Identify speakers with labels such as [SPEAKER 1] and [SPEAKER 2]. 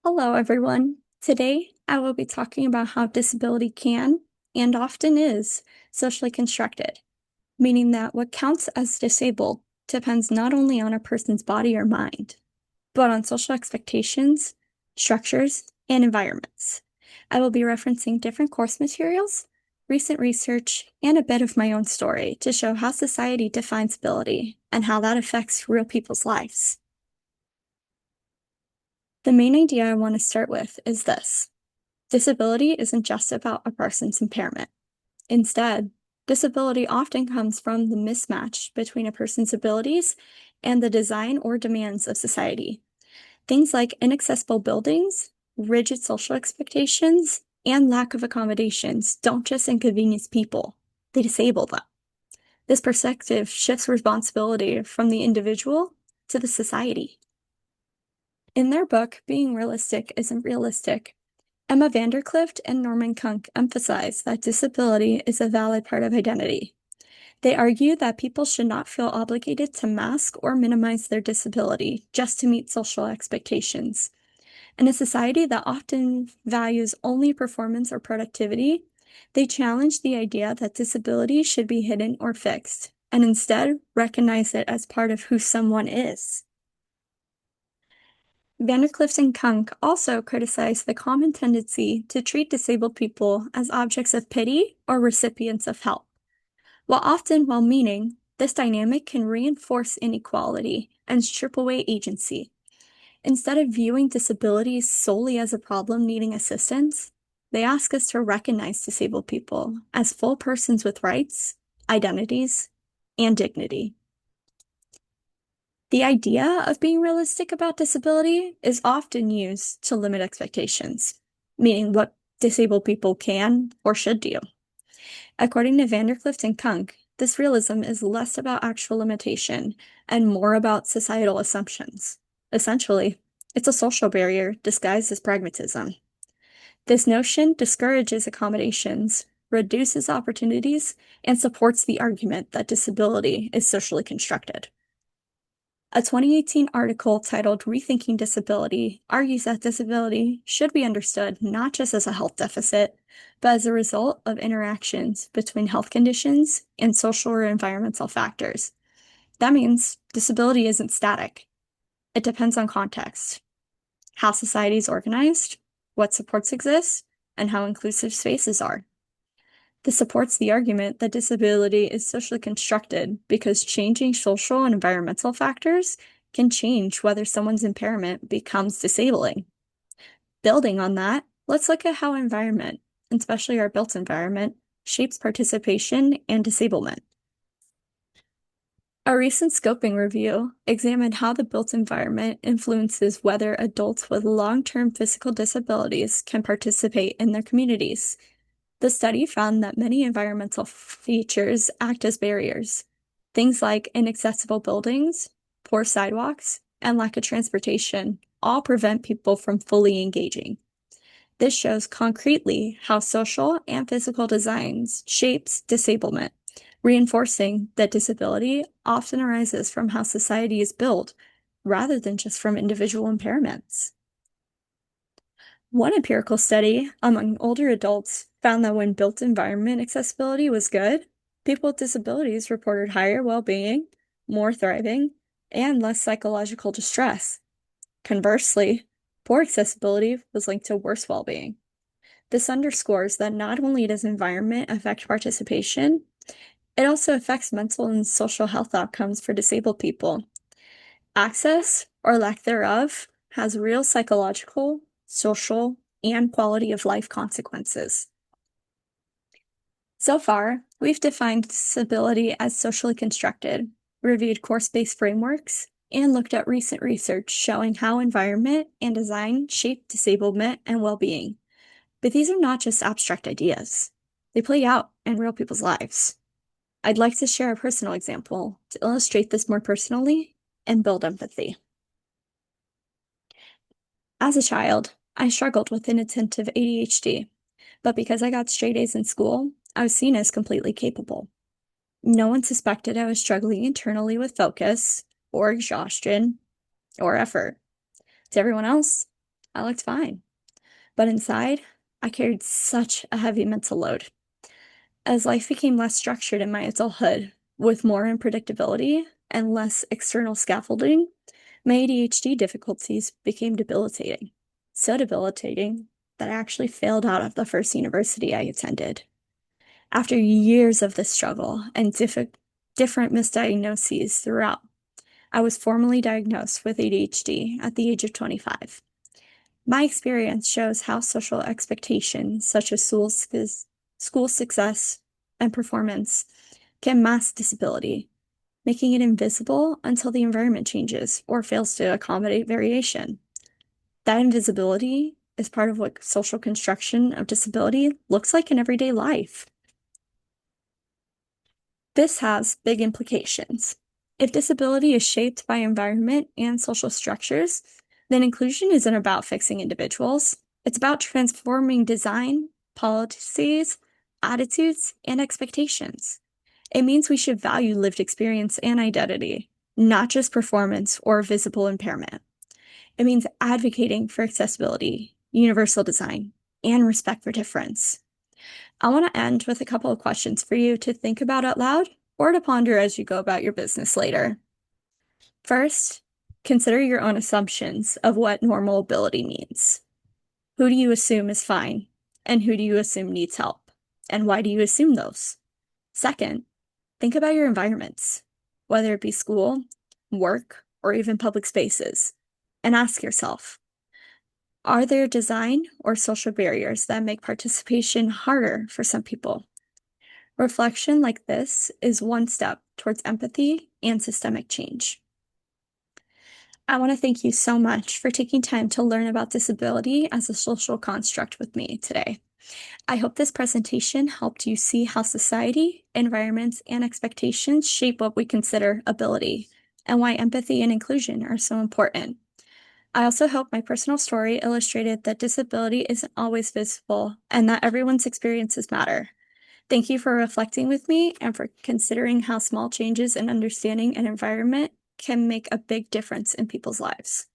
[SPEAKER 1] Hello, everyone. Today, I will be talking about how disability can, and often is, socially constructed, meaning that what counts as disabled depends not only on a person's body or mind, but on social expectations, structures, and environments. I will be referencing different course materials, recent research, and a bit of my own story to show how society defines ability and how that affects real people's lives. The main idea I want to start with is this. Disability isn't just about a person's impairment. Instead, disability often comes from the mismatch between a person's abilities and the design or demands of society. Things like inaccessible buildings, rigid social expectations, and lack of accommodations don't just inconvenience people, they disable them. This perspective shifts responsibility from the individual to the society. In their book, Being Realistic Isn't Realistic, Emma Vanderclift and Norman Kunk emphasize that disability is a valid part of identity. They argue that people should not feel obligated to mask or minimize their disability just to meet social expectations. In a society that often values only performance or productivity, they challenge the idea that disability should be hidden or fixed, and instead recognize it as part of who someone is. Vanderclift and Kunk also criticized the common tendency to treat disabled people as objects of pity or recipients of help. While often well-meaning, this dynamic can reinforce inequality and strip away agency. Instead of viewing disabilities solely as a problem needing assistance, they ask us to recognize disabled people as full persons with rights, identities, and dignity. The idea of being realistic about disability is often used to limit expectations, meaning what disabled people can or should do. According to Vanderclift and Kunk, this realism is less about actual limitation and more about societal assumptions. Essentially, it's a social barrier disguised as pragmatism. This notion discourages accommodations, reduces opportunities, and supports the argument that disability is socially constructed. A 2018 article titled Rethinking Disability argues that disability should be understood not just as a health deficit, but as a result of interactions between health conditions and social or environmental factors. That means disability isn't static. It depends on context, how society is organized, what supports exist, and how inclusive spaces are. This supports the argument that disability is socially constructed because changing social and environmental factors can change whether someone's impairment becomes disabling. Building on that, let's look at how environment, especially our built environment, shapes participation and disablement. A recent scoping review examined how the built environment influences whether adults with long-term physical disabilities can participate in their communities. The study found that many environmental features act as barriers. Things like inaccessible buildings, poor sidewalks, and lack of transportation all prevent people from fully engaging. This shows concretely how social and physical designs shapes disablement, reinforcing that disability often arises from how society is built rather than just from individual impairments. One empirical study among older adults found that when built environment accessibility was good, people with disabilities reported higher well-being, more thriving, and less psychological distress. Conversely, poor accessibility was linked to worse well-being. This underscores that not only does environment affect participation, it also affects mental and social health outcomes for disabled people. Access, or lack thereof, has real psychological, social, and quality of life consequences. So far, we've defined disability as socially constructed, reviewed course-based frameworks, and looked at recent research showing how environment and design shape disablement and well-being. But these are not just abstract ideas. They play out in real people's lives. I'd like to share a personal example to illustrate this more personally and build empathy. As a child, I struggled with inattentive ADHD, but because I got straight A's in school, I was seen as completely capable. No one suspected I was struggling internally with focus, or exhaustion, or effort. To everyone else, I looked fine. But inside, I carried such a heavy mental load. As life became less structured in my adulthood, with more unpredictability and less external scaffolding, my ADHD difficulties became debilitating. So debilitating that I actually failed out of the first university I attended. After years of this struggle and different misdiagnoses throughout, I was formally diagnosed with ADHD at the age of 25. My experience shows how social expectations, such as school success and performance, can mask disability, making it invisible until the environment changes or fails to accommodate variation. That invisibility is part of what social construction of disability looks like in everyday life. This has big implications. If disability is shaped by environment and social structures, then inclusion isn't about fixing individuals. It's about transforming design, policies, attitudes, and expectations. It means we should value lived experience and identity, not just performance or visible impairment. It means advocating for accessibility, universal design, and respect for difference. I want to end with a couple of questions for you to think about out loud or to ponder as you go about your business later. First, consider your own assumptions of what normal ability means. Who do you assume is fine? And who do you assume needs help? And why do you assume those? Second, think about your environments, whether it be school, work, or even public spaces, and ask yourself, are there design or social barriers that make participation harder for some people? Reflection like this is one step towards empathy and systemic change. I want to thank you so much for taking time to learn about disability as a social construct with me today. I hope this presentation helped you see how society, environments, and expectations shape what we consider ability, and why empathy and inclusion are so important. I also hope my personal story illustrated that disability isn't always visible and that everyone's experiences matter. Thank you for reflecting with me and for considering how small changes in understanding and environment can make a big difference in people's lives.